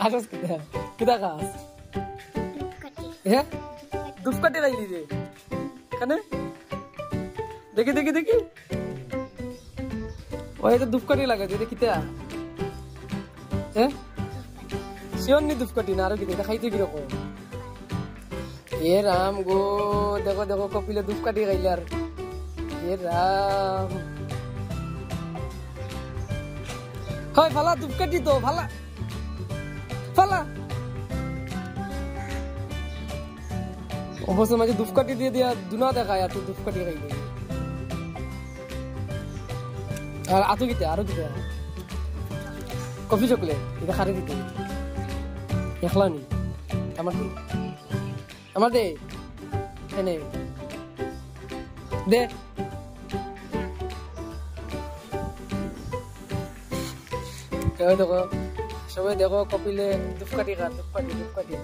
আসস কিতা খাস হ্যাঁ ধূপকাঠি লাইলি রে কেন দেখি দেখি দেখি ওই তো ধূপকাঠি লাগাইছে এটা কিতা হ্যাঁ শিওর নি ধূপকাঠি না আরো কিতা এটা খাইতে কিরকম এ রাম গো দেখো দেখো কপিলে ধূপকাঠি খাইলে আর এ রাম হয় ফালা ধূপকাঠি তো ফালা ফালা অবশ্য মাঝে ধূপকাঠি দিয়ে দিয়া দুনা দেখায় আর তুই ধূপকাঠি খাইলে আর আতো কিতে আরো কিতে কফি চকলেট এটা খারে দিতে দেখলা নি আমার দে এনে দে দেখো সবাই দেখো কপিলে ধূপকাঠি খা ধূপকাঠি